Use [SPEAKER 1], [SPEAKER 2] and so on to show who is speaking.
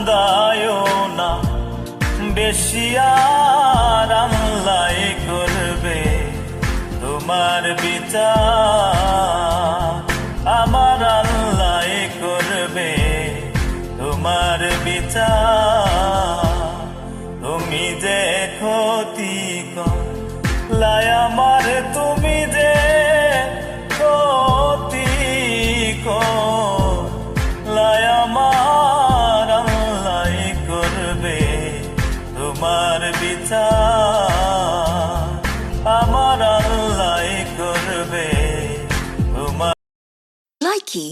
[SPEAKER 1] কান্দায়ও না বেশি আর আল্লাহ করবে তোমার বিচার আমার আল্লাহ করবে তোমার বিচার তুমি যে ক্ষতি করলাই আমার তুমি যে ক্ষতি করলাই আমার আল্লাহ করবে তোমার বিচার আমার আল্লাহ করবে তোমার
[SPEAKER 2] Likey